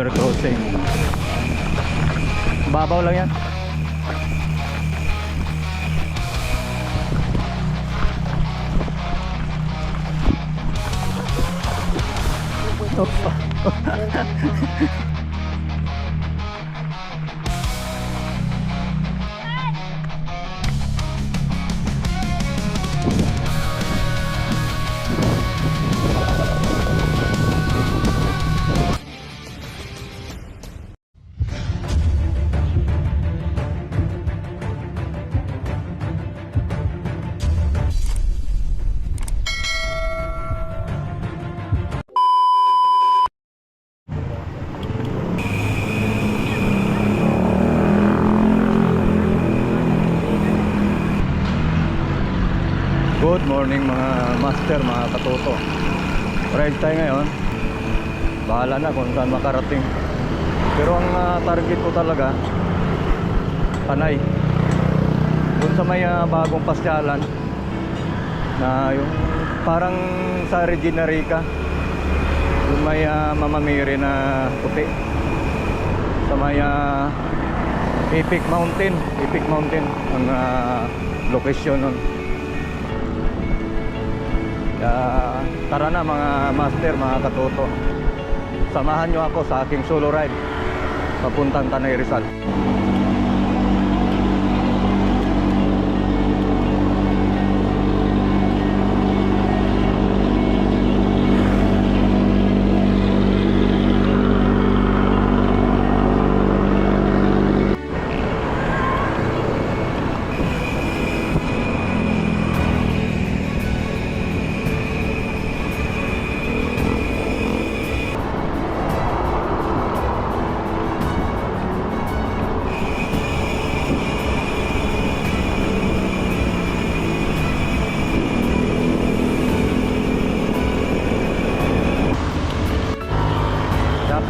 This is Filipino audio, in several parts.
Crossing. Babaw lang yan. Good morning mga master, mga katuto. Ride tayo ngayon. Bahala na kung saan makarating. Pero ang target ko talaga Panay. Doon sa may bagong pasyalan na yung parang sa Regenerica. Doon may mamamiri na puti. Sa may Epic Mountain ang location nun. Tara na mga master, mga katuto. Samahan nyo ako sa aking solo ride papuntang Tanay Rizal.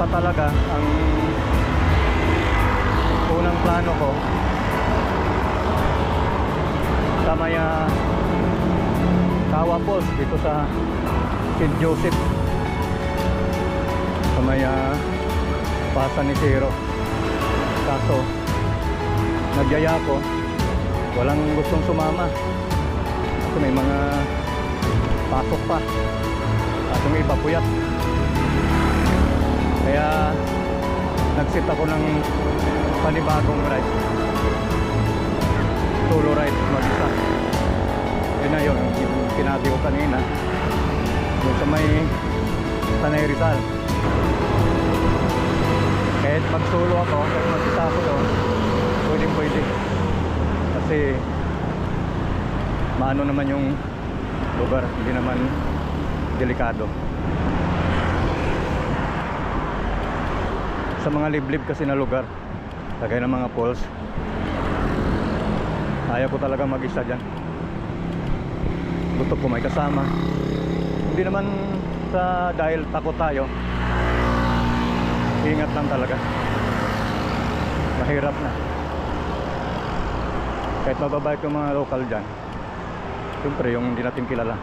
Talaga ang unang plano ko sa may Kawa Falls dito sa St. Joseph, sa may Pasa ni Zero. Kaso nagyaya ko, walang gustong sumama kasi may mga pasok pa at yung iba puyat. Kaya nagsit ako ng panibagong ride, solo ride mag-isa. Yun na yun, yung sinabi ko kanina, yung sa may Tanay Rizal. Kahit mag-solo ako, kahit mag-isa ako doon, pwede. Kasi maano naman yung lugar, hindi naman delikado. Sa mga liblib kasi na lugar, lagay ng mga falls, ayaw ko talaga mag-isa dyan. Gusto ko may kasama. Hindi naman sa dahil takot tayo, ingat lang talaga. Mahirap na. Kahit mababait yung mga local dyan, siyempre yung hindi natin kilala.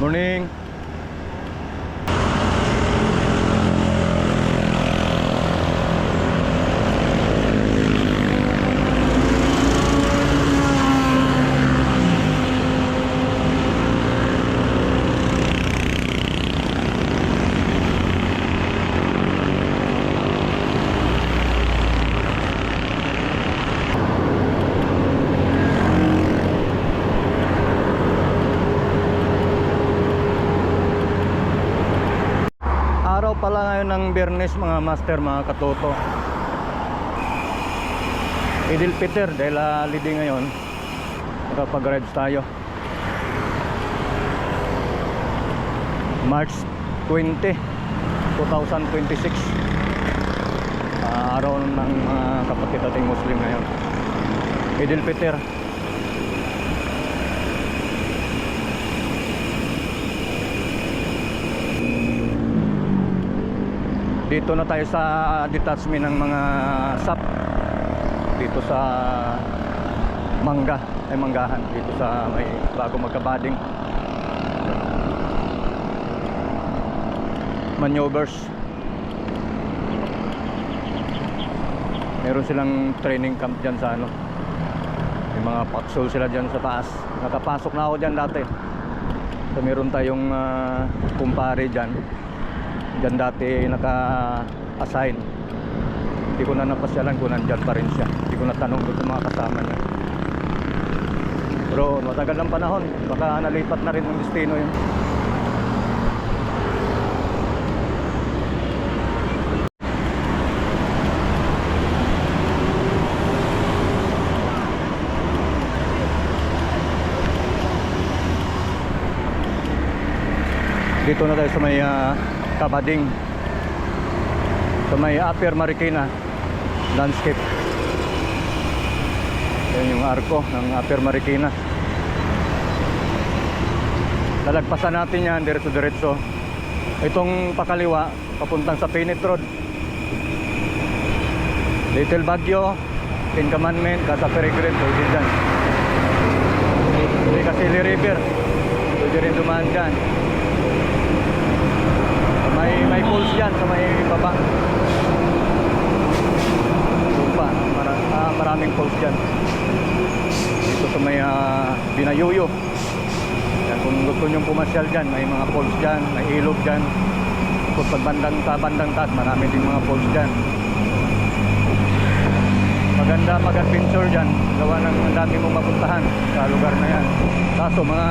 Morning. Pala ngayon ng Biyernes mga master, mga katuto. Idil Peter dahil holiday ngayon, nakapag-rides tayo. March 20, 2026, araw ng mga kapatid ating Muslim ngayon. Idil Peter. Dito na tayo sa detachment ng mga SAP dito sa Manggahan, dito sa may bago magkabading. maneuvers. Meron silang training camp dyan sa ano, may mga patrol sila dyan sa taas. Nakapasok na ako dyan dati. So meron tayong kumpare dyan dati naka-assign. Hindi ko na napasyalan kung nandyan pa rin siya. Hindi ko natanong doon sa mga kasama niya. Pero matagal ng panahon, baka nalipat na rin ng destino yun. Dito na tayo sa may Kabading, sa may Upper Marikina landscape. Yan yung arko ng Upper Marikina. Lalagpasan natin yan diretso-diretso. Itong pakaliwa papuntang sa Pinit Road, Little Baguio, Ten Commandment, Casa Peregrine, pwede dyan. Casili River, pwede rin dumaan dyan. May pools dyan sa may baba. Doon pa, maraming pools dyan. Dito sa may Binayuyo. Yan, kung gusto nyong pumasyal dyan, may mga pools dyan, may ilog dyan. Kung pagbandang taas, marami din mga pools dyan. Maganda mag-adventure dyan. Gawa ng ang dami mong mapuntahan sa lugar na yan. Kaso mga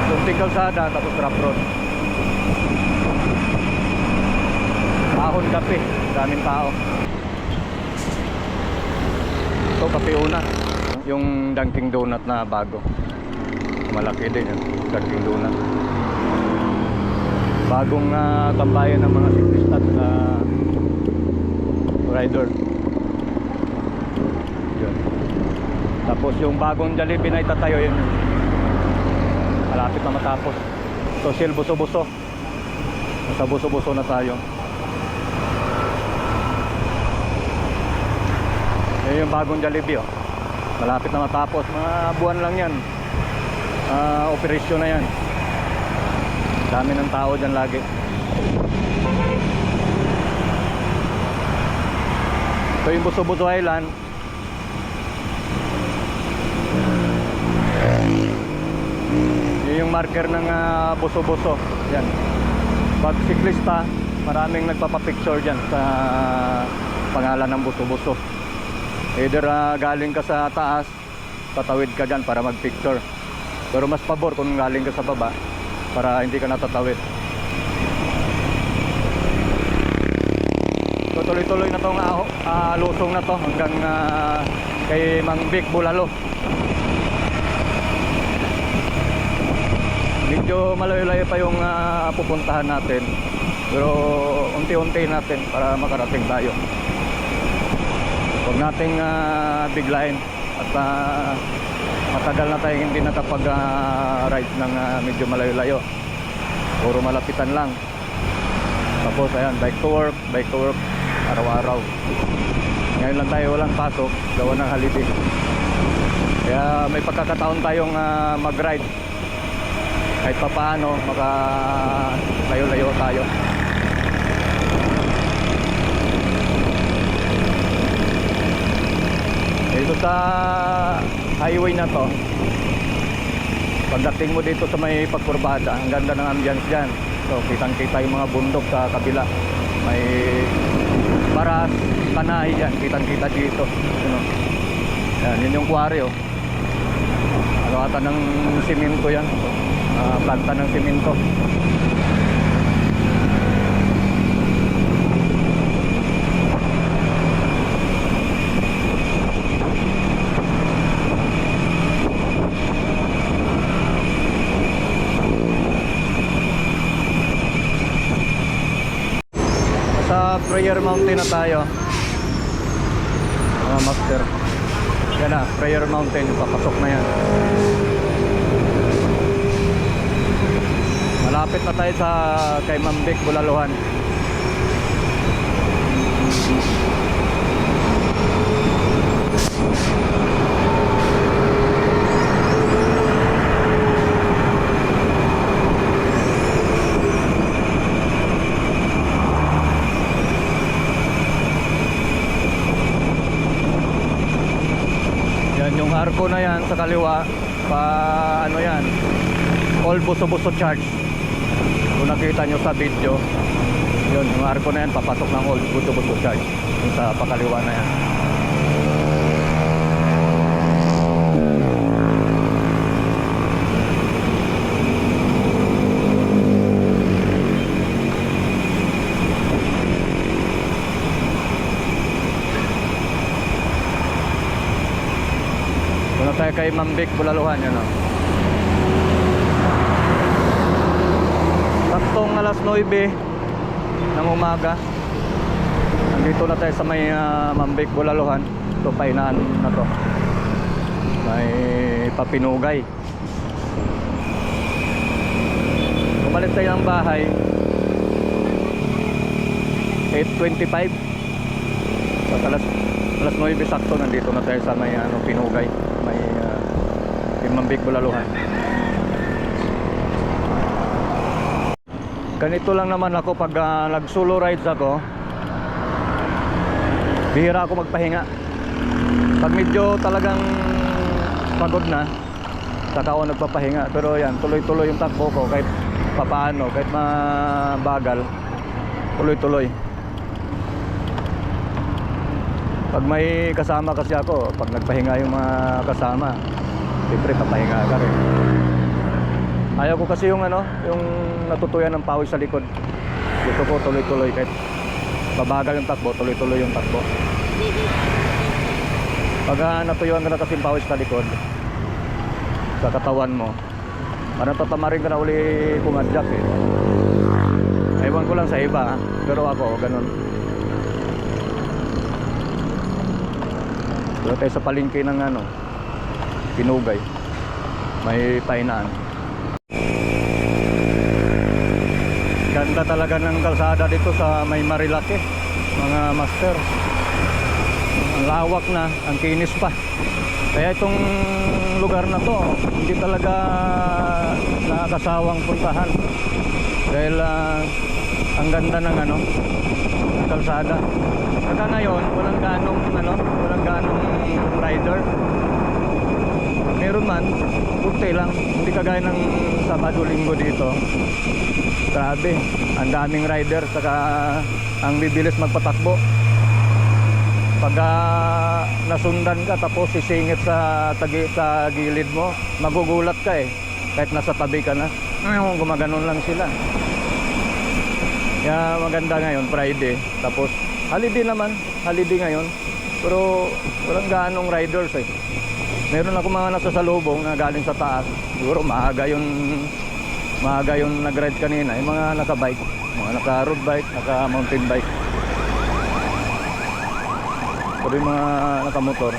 kunting kalsada, tapos rough road. Ahon kape, daming tao. Ito kape una, yung Dunkin Donut na bago. Malaki din yung Dunkin Donut. Bagong tambayan ng mga siklista sa rider. Yun. Tapos yung bagong Jollibee na itatayo, yun malapit na matapos. So Buso-Buso, nasa Buso-Buso na tayo. Yan yung bagong Jollibee, oh. Malapit na matapos, mga buwan lang yan. Operasyon na yan. Dami ng tao dyan lagi. So yung Buso-Buso Island, yun yung marker ng Buso-Buso. Yan. Pag siklista, maraming nagpapapicture dyan sa pangalan ng Buso-Buso. Either galing ka sa taas, tatawid ka dyan para magpicture. Pero mas pabor kung galing ka sa baba para hindi ka natatawid. So tuloy-tuloy na itong lusong na to hanggang kay Mang Vic Bulalo. Medyo malayo-layo pa yung pupuntahan natin, pero unti-unti natin para makarating tayo. Huwag nating biglain at matagal na tayong hindi nakapag-ride ng medyo malayo-layo. Puro malapitan lang. Tapos ayan, bike to work araw-araw. Ngayon lang tayo walang pasok, gawa ng holiday. Kaya may pagkakataon tayong mag-ride. Kahit pa paano, layo-layo tayo. Dito sa highway na to, pagdating mo dito sa may pagkurbada, ang ganda ng ambience dyan. So kitang-kita yung mga bundok sa kabila. May Baras, Tanay dyan, kitang-kita dito. Yan, yun yung quarry, oh. Ano ata ng simento yan, planta ng simento. Prayer Mountain na tayo, mga master. Yan na, Prayer Mountain, papasok na yan. Malapit na tayo sa kay Mang Vic Bulaluhan. arko na yan sa kaliwa, pa ano yan, all buso-buso charge. Kung nakita nyo sa video, yun, yung arko na yan, papasok ng all buso-buso charge. Yung sa pakaliwa na yan. Tayo kay Mambik, Bulaluhan, yun o. Saktong alas 9 ng umaga. Nandito na tayo sa may Mambik, Bulaluhan. Ito, painaan na to. May papinugay. Umalis tayo ng bahay 8:25. Sa alas 9 sakto, nandito na tayo sa may pinugay. May Mambik, Bulaluhan. Ganito lang naman ako pag nag solo rides ako. Bihira ako magpahinga. Pag medyo talagang pagod na, saka ako nagpapahinga. Pero yan, tuloy-tuloy yung takbo ko kahit papaano, kahit mabagal, tuloy-tuloy. Pag may kasama kasi ako, pag nagpahinga yung mga kasama, siyempre papahinga ka rin. Ayaw ko kasi yung yung natutuyan ng pawis sa likod. Gusto ko tuloy-tuloy, kahit mabagal yung takbo, tuloy-tuloy yung takbo. Pag natuyuan ka na kasi yung pawis sa likod, sa katawan mo, parang tatamarin ka na uli pumadyak eh. Ewan ko lang sa iba, pero ako, ganun. Doon tayo sa palengke ng pinugay. May painaan. Ganda talaga ng kalsada dito sa may Marilake, mga master. Ang lawak na, ang kinis pa. Kaya itong lugar na to, hindi talaga nakakasawang puntahan. Dahil ang ganda ng kalsada. Saka ngayon, walang ganong rider. Meron man, kunti lang. Hindi kagaya ng Sabado Linggo dito. Grabe, ang daming rider. Saka ang bibilis magpatakbo. Pag nasundan ka tapos sisingit sa gilid mo, magugulat ka eh. Kahit nasa tabi ka na, gumaganon lang sila. Kaya maganda ngayon, Friday. Tapos holiday naman, holiday ngayon. Pero walang ganong riders eh. Meron ako mga nasasalubong na galing sa taas. Siguro maaga yung nag-ride kanina. Yung mga naka-bike, mga naka-road bike, naka-mountain bike. Pero yung mga naka-motor,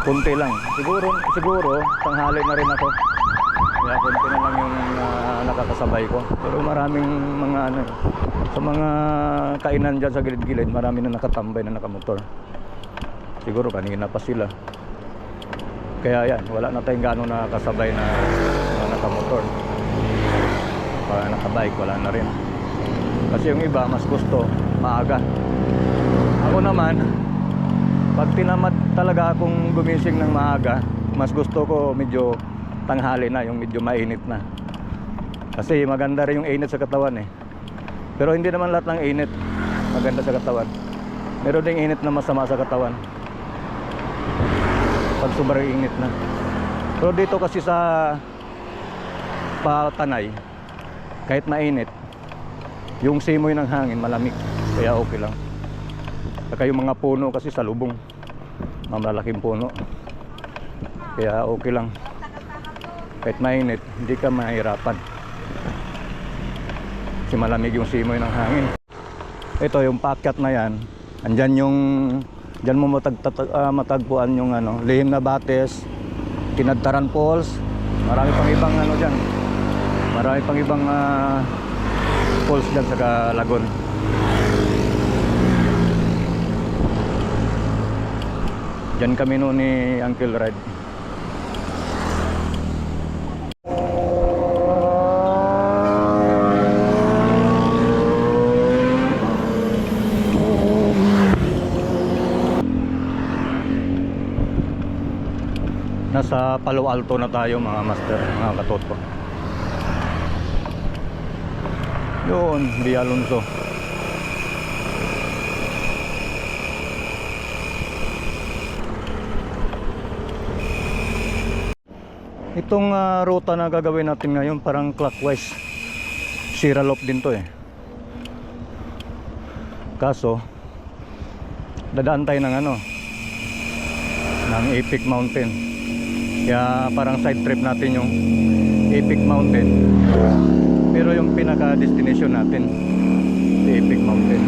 kunti lang. Siguro tanghali na rin ako. Kaya kunti na lang yung nakakasabay ko. Pero maraming mga sa mga kainan dyan sa gilid-gilid, marami na nakatambay na nakamotor. Siguro kanina pa sila. Kaya yan, wala na tayong gano'ng nakakasabay na nakamotor. Para nakabike, wala na rin. Kasi yung iba, mas gusto maaga. Ako naman, pag tinamad talaga akong gumising ng maaga, mas gusto ko medyo tanghali na, yung medyo mainit na. Kasi maganda rin yung init sa katawan eh. Pero hindi naman lahat ng init maganda sa katawan. Meron ding init na masama sa katawan pag sobrang init na. Pero dito kasi sa Patanay, kahit mainit, yung simoy ng hangin malamig, kaya okay lang. Saka yung mga puno kasi sa lubong, malalaking puno, kaya okay lang. Kahit mainit, hindi ka mahirapan kasi malamig yung simoy ng hangin. Ito yung paakyat na yan, dyan mo matagpuan yung Lihim na Bates, Tinadtaran Falls, marami pang ibang dyan, marami pang ibang falls dyan sa Kalagon. Dyan kami noon ni Uncle Red. Nasa Palo Alto na tayo mga master, mga katoto. Yun, Via Alonso. Itong ruta na gagawin natin ngayon parang clockwise. Sierra Loop din to eh. Kaso dadaan tayo ng ng Epic Mountain. Kaya parang side trip natin yung Epic Mountain. Pero yung pinaka destination natin si Epic Mountain.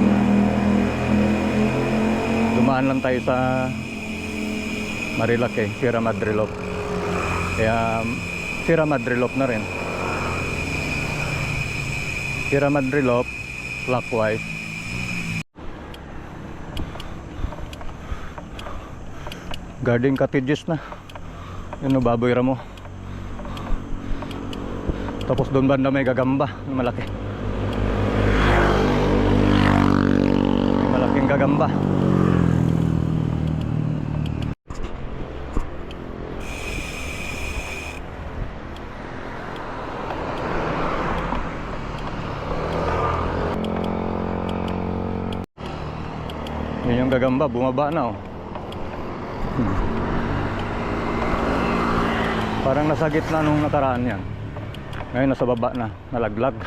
Dumaan lang tayo sa Marilake, Sierra Madre Loop. Kaya Sierra Madre Loop na rin. Sierra Madre Loop clockwise. Garden cottages na. Yun o, Baboy Ramo. Tapos doon banda may gagamba na malaki. May malaking gagamba. Yan yung gagamba, bumaba na oh. Parang nasa gitna nung nakaraan yan. Ngayon nasa baba na, nalaglag.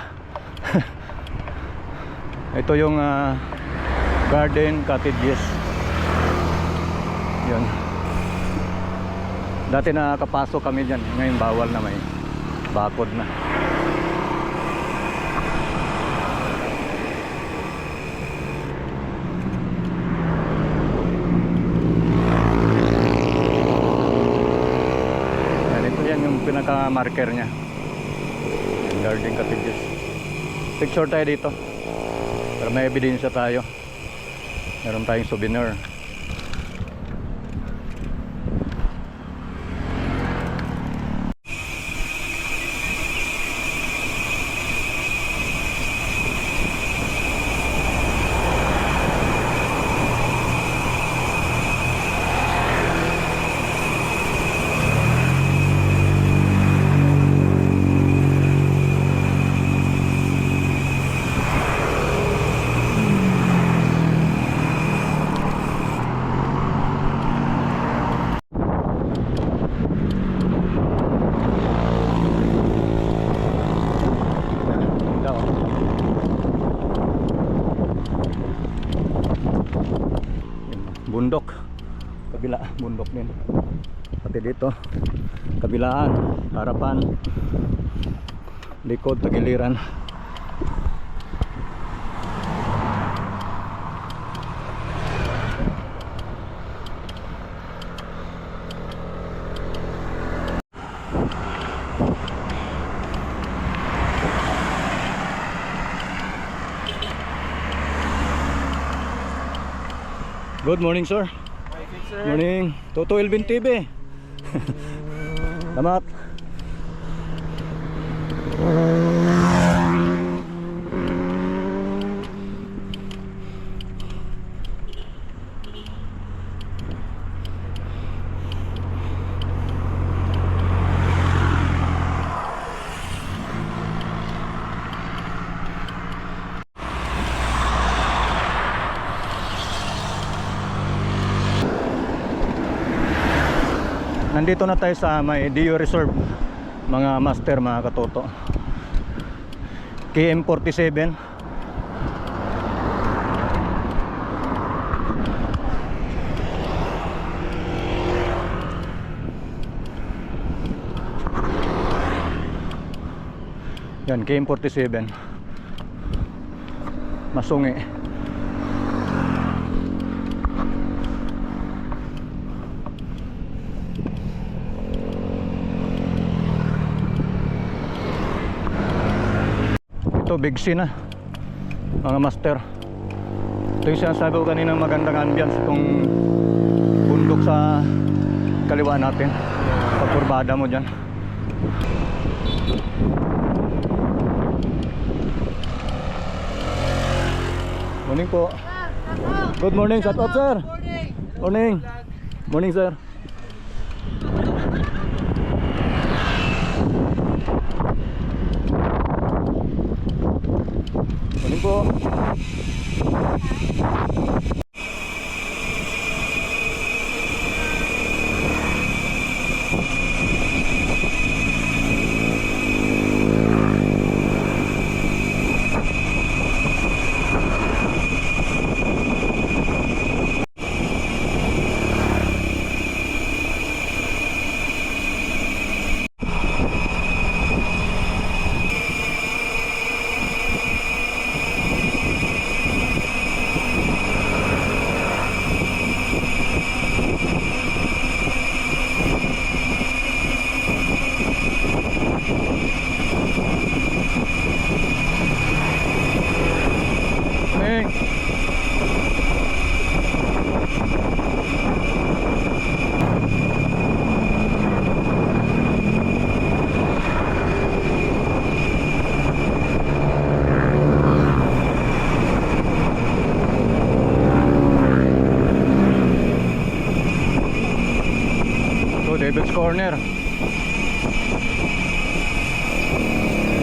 Ito yung garden cottages. Yun. Dati nakakapasok kami dyan. Ngayon bawal na, may bakod na. Pinaka-marker niya garden cottages. Picture tayo dito para may ebidensya tayo. Meron tayong souvenir. Bundok, kabila, bundok din. Pati dito, kabilaan, harapan, likod, tagiliran. Good morning, sir. Sir. Morning. Toto Elvin TV. Salamat. Nandito na tayo sa may Dio Reserve, mga master, mga katoto. KM47. Yan, KM47. Masungi. Ito big C na, mga master. Ito yung sinasabi ko kanina, magandang ambience itong bundok sa kaliwa natin. Pagkurbada mo dyan. Morning po. Good morning, shout out sir. Morning. Morning sir. po. Ming. So, Devil's Corner.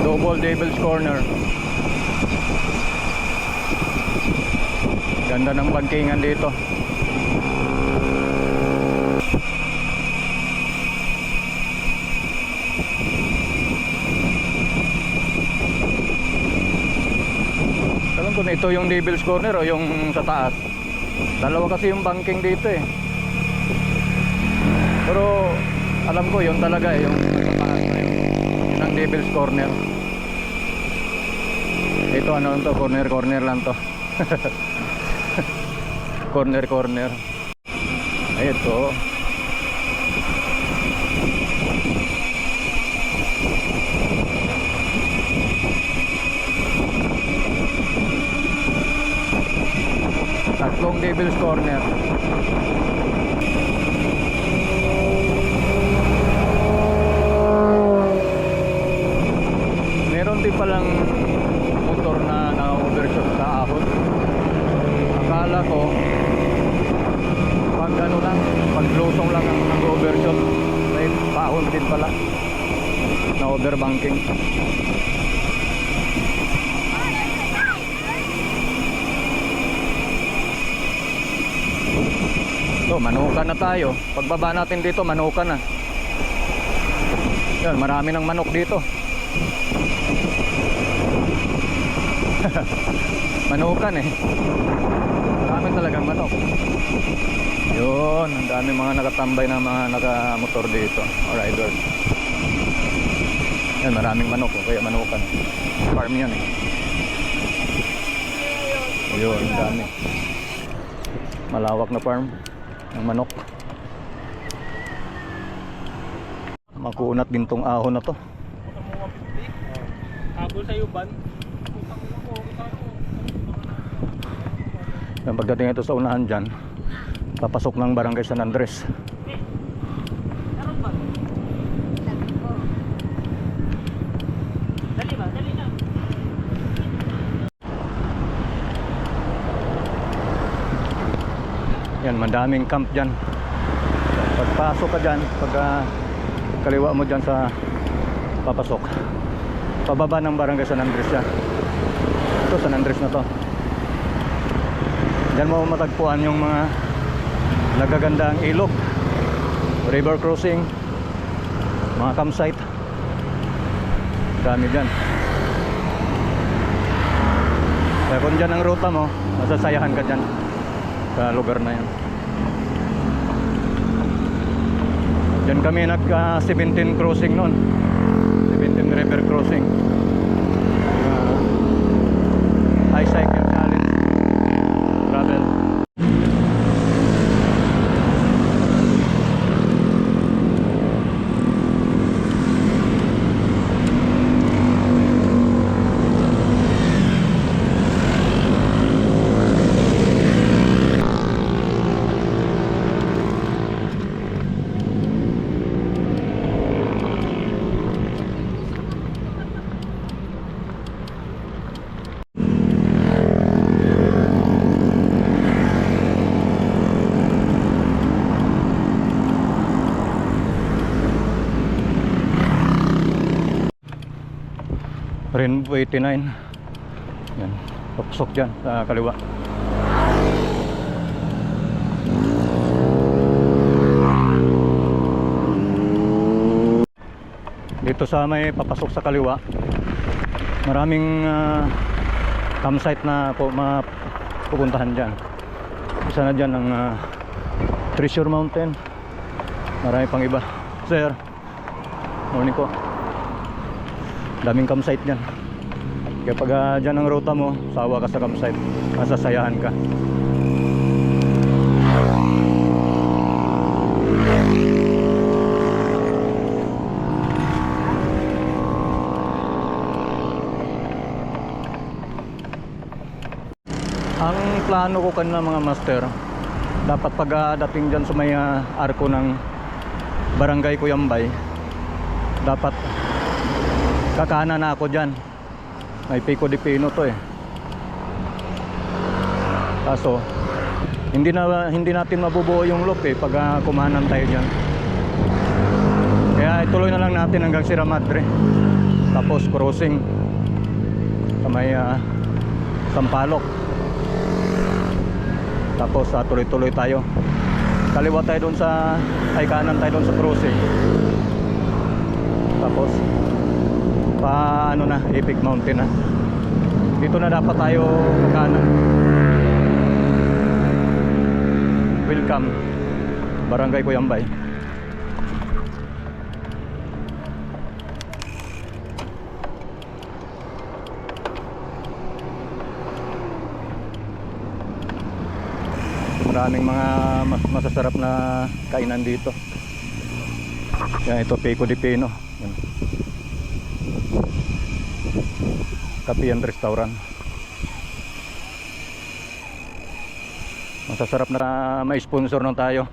Double Devil's Corner. Ganda ng bangkingan dito. Alam ko na ito yung Devil's Corner o yung sa taas. Dalawa kasi yung banking dito eh. Pero alam ko yun talaga eh, yung sa taas na yun. Yun ang Devil's Corner. Ito ano to, corner lang to. Corner. Ito. Tatlong Devil's Corner. Meron din palang motor na na-overshot sa ahon. Akala ko pag ano lang, pag lusong lang ang nag-overshot, may paahon din pala na overbanking. So, manukan na tayo. Pagbaba natin dito, manukan na. Yan, marami ng manok dito. Manukan eh. Marami talagang manok. Yun, ang dami mga nakatambay na mga nakamotor dito, or riders. Yan, maraming manok, kaya manukan. Farm yan eh. Yun, ang dami. Malawak na farm ng manok. Makunat din tong ahon na to. Habol sa yuban. Yung pagdating ito sa unahan dyan, papasok ng Barangay San Andres. Dali na. Yan, madaming camp dyan. Pagpasok ka dyan, pag kaliwa mo dyan sa papasok, pababa ng Barangay San Andres yan. Ito, San Andres na to. Diyan mo matagpuan yung mga nagagandang ilog, river crossing, mga campsite. Dami dyan. Kaya kung dyan ang ruta mo, masasayahan ka dyan sa lugar na yan. Dyan kami nag 17 crossing noon, 17 river crossing. High cycle challenge travel. Rainbow 89. Yan. Papasok dyan sa kaliwa. Dito sa may papasok sa kaliwa, maraming campsite na mapupuntahan dyan. Isa na dyan ang Treasure Mountain. Marami pang iba. Sir, morning po. Daming campsite dyan. Kaya pag dyan ang ruta mo, sawa ka sa campsite, masasayahan ka. Ang plano ko kanina mga master, dapat pagdating dyan sa may arko ng Barangay Cuyambay, dapat kakanan na ako dyan. May Pico de Pino to eh. Kaso hindi natin mabubuo yung loop eh pag kumanan tayo dyan. Kaya ituloy na lang natin hanggang Sierra Madre, tapos crossing sa may Sampaloc. Tapos tuloy-tuloy tayo. Kaliwa tayo doon sa kanan tayo doon sa crossing. Tapos Epic Mountain na. Dito na dapat tayo kakanan. Welcome Barangay Cuyambay. Maraming mga masasarap na kainan dito. Yan, ito Pico de Pino. Yan. Cafe and Restaurant. Masasarap na may sponsor na tayo.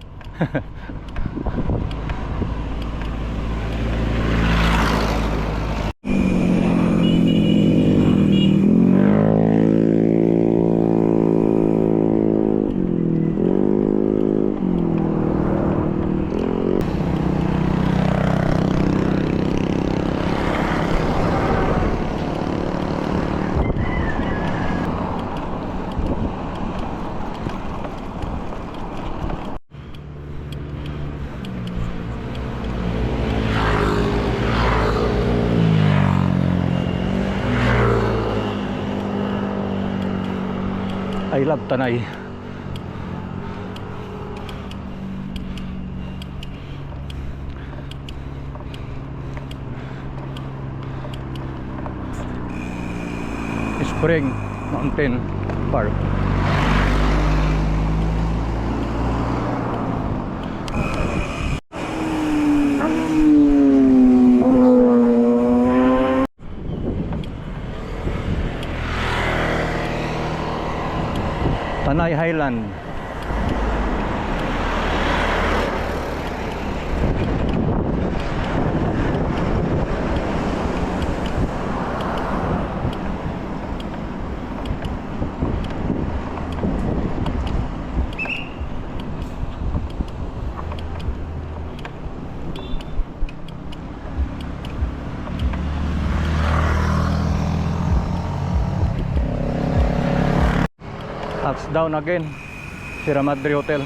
I love Tanay. Spring Mountain Park. Tanay Highland. Touch down again, Sierra Madre Hotel.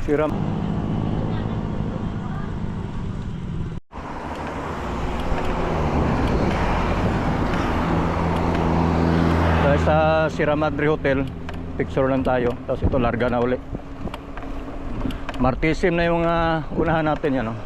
Sierra sa Sierra Madre Hotel, picture lang tayo, tapos ito larga na uli. Martisim na yung unahan natin yan, no?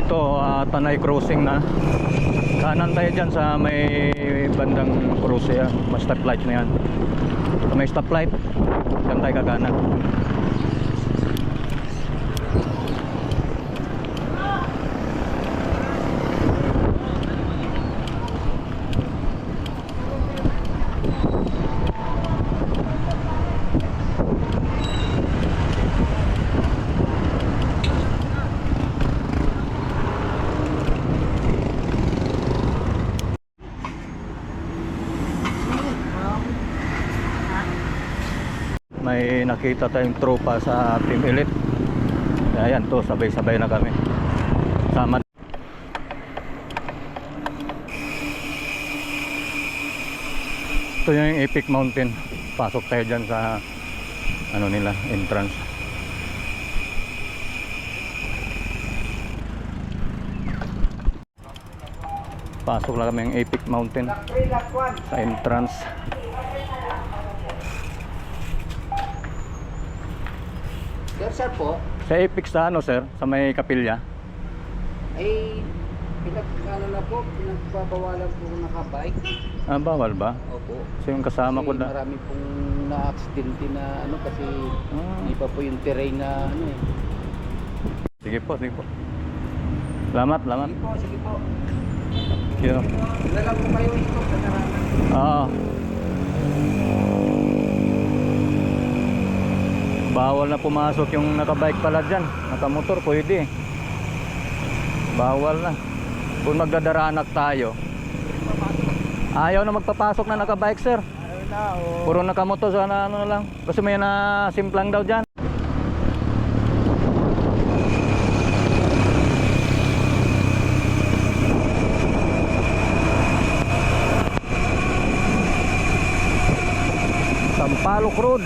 Ito, Tanay Crossing na. Kanan tayo dyan sa may bandang cruise yan. May stoplight na yan. May stoplight. Dyan tayo kakanan. May nakita tayong tropa sa Team Elite. Ayan to, sabay-sabay na kami. Sama. Ito yung Epic Mountain. Pasok tayo dyan sa ano nila, entrance. Pasok lang kami yung Epic Mountain sa entrance. Sir po, Sa Epic sa ano sir? Sa may kapilya? ay pinagbabawalan po nakabike. Bawal ba? Opo. So yung kasama ko Kasi na. marami pong na-aksidente na kasi Ah. iba po yung terrain na Sige po, sige po. Salamat, salamat. Sige po, sige po. Yeah. Wala lang po kayo ito sa narangan. Oo. Bawal na pumasok yung nakabike pala dyan. Nakamotor, pwede. Bawal na. Kung magdadaranak tayo. Ayaw na magpapasok na nakabike sir. Ayaw na, o. Puro nakamotor sana ano lang. Kasi may na simplang daw dyan. Sampaloc Road.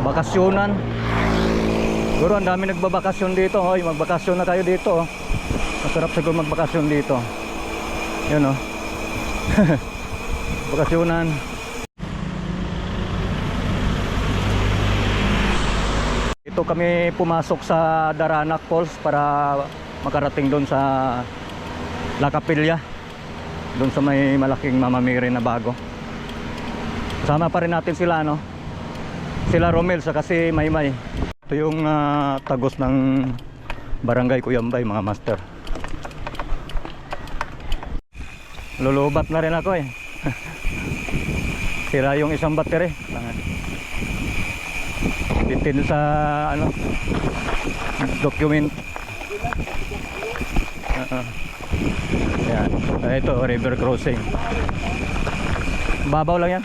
Bakasyonan. Siguro ang dami nagbabakasyon dito. Hoy, magbakasyon na kayo dito. Oh. Masarap siguro magbakasyon dito. Yun oh. Bakasyonan. Ito kami pumasok sa Daranac Falls para makarating doon sa La Capilla. Doon sa may malaking mamamiri na bago. Kasama pa rin natin sila no. Sila Romel sa kasi Maymay. Ito yung tagos ng Barangay Cuyambay mga master. Lulubat na rin ako eh. Sira yung isang battery. Titin sa ano document. Yan. Ito river crossing. Babaw lang yan.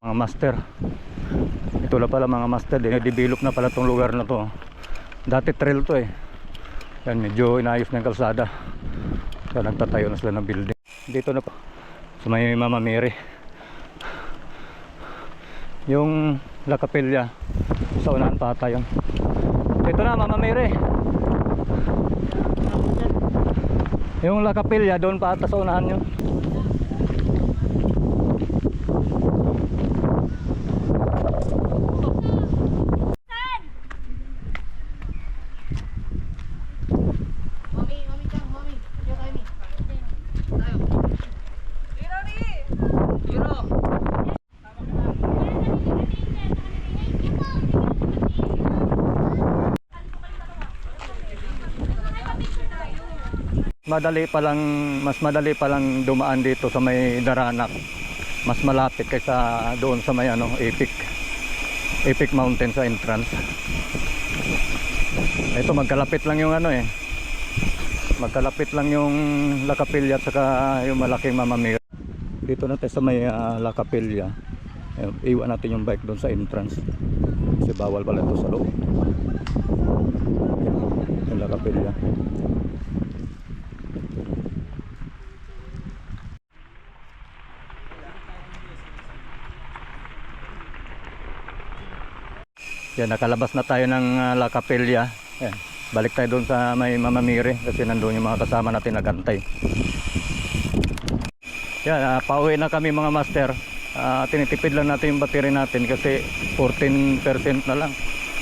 Mga master. Ito na pala mga master. Dinedevelop na pala tong lugar na to. Dati trail to eh. Yan, medyo inayos na yung kalsada. Kaya nagtatayo na sila ng building. Dito na pa sa may Mama Mary. Yung La Capilla sa unahan pa ata yun. Dito na Mama Mary. Yung La Capilla doon pa ata sa unahan yun. Mas madali pa lang dumaan dito sa may Daranac. Mas malapit kaysa doon sa may ano, Epic Mountain sa entrance. Ito magkalapit lang yung ano eh. Magkalapit lang yung La Capilla at saka yung malaking Mama Mary. Dito na tayo sa may La Capilla. Iwan natin yung bike doon sa entrance. Kasi bawal pala ito sa loob. Yung La Capilla. Yan, nakalabas na tayo ng La Capilla. Yan. Balik tayo doon sa may Mama Mire kasi nandun yung mga kasama natin nagantay. Yan, pauwi na kami mga master. Tinitipid lang natin yung battery natin kasi 14% na lang.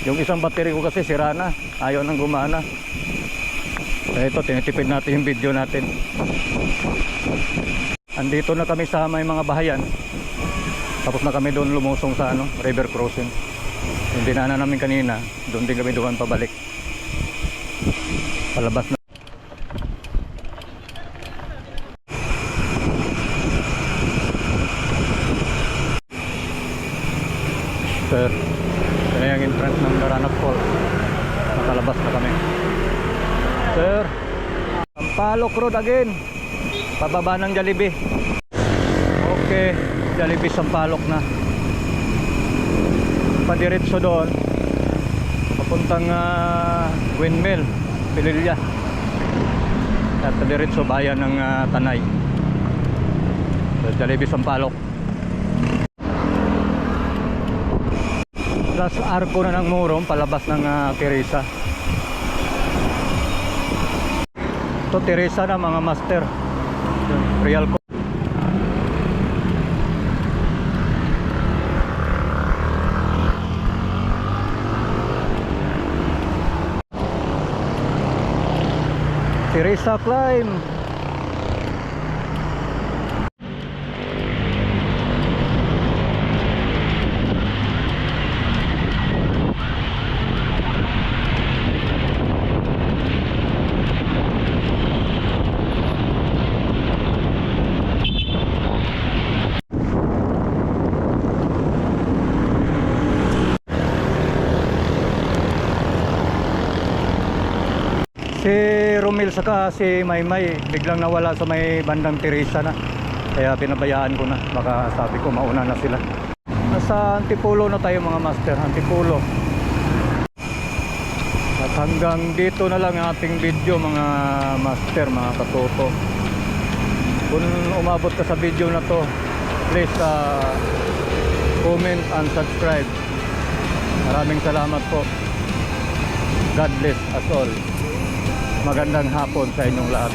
Yung isang battery ko kasi sira na, ayaw nang gumana. Kaya ito, tinitipid natin yung video natin. Andito na kami sa may mga bahayan. Tapos na kami doon lumusong sa river crossing. Yung dinaanan namin kanina, doon din kami duman pabalik. Palabas na. Sir, yan yung entrance ng Naranak Falls. Nakalabas na kami. Sir, Sampaloc Road again. Pababa ng Jollibee. Okay, Jollibee Sampaloc na. Padiretso doon. Papuntang Windmill, Pililya. At padiretso bayan ng Tanay. Jollibee Sampaloc. Plus arko na ng Murong, palabas ng Teresa. Ito Teresa na mga master. Real ko. Teresa climb. Si Romel saka si Maymay biglang nawala sa may bandang Teresa na. Kaya pinabayaan ko na. Baka sabi ko mauna na sila. Nasa Antipolo na tayo mga master. Antipolo. At hanggang dito na lang ang ating video mga master, mga katoto. Kung umabot ka sa video na to, please comment and subscribe. Maraming salamat po. God bless us all. Magandang hapon sa inyong lahat.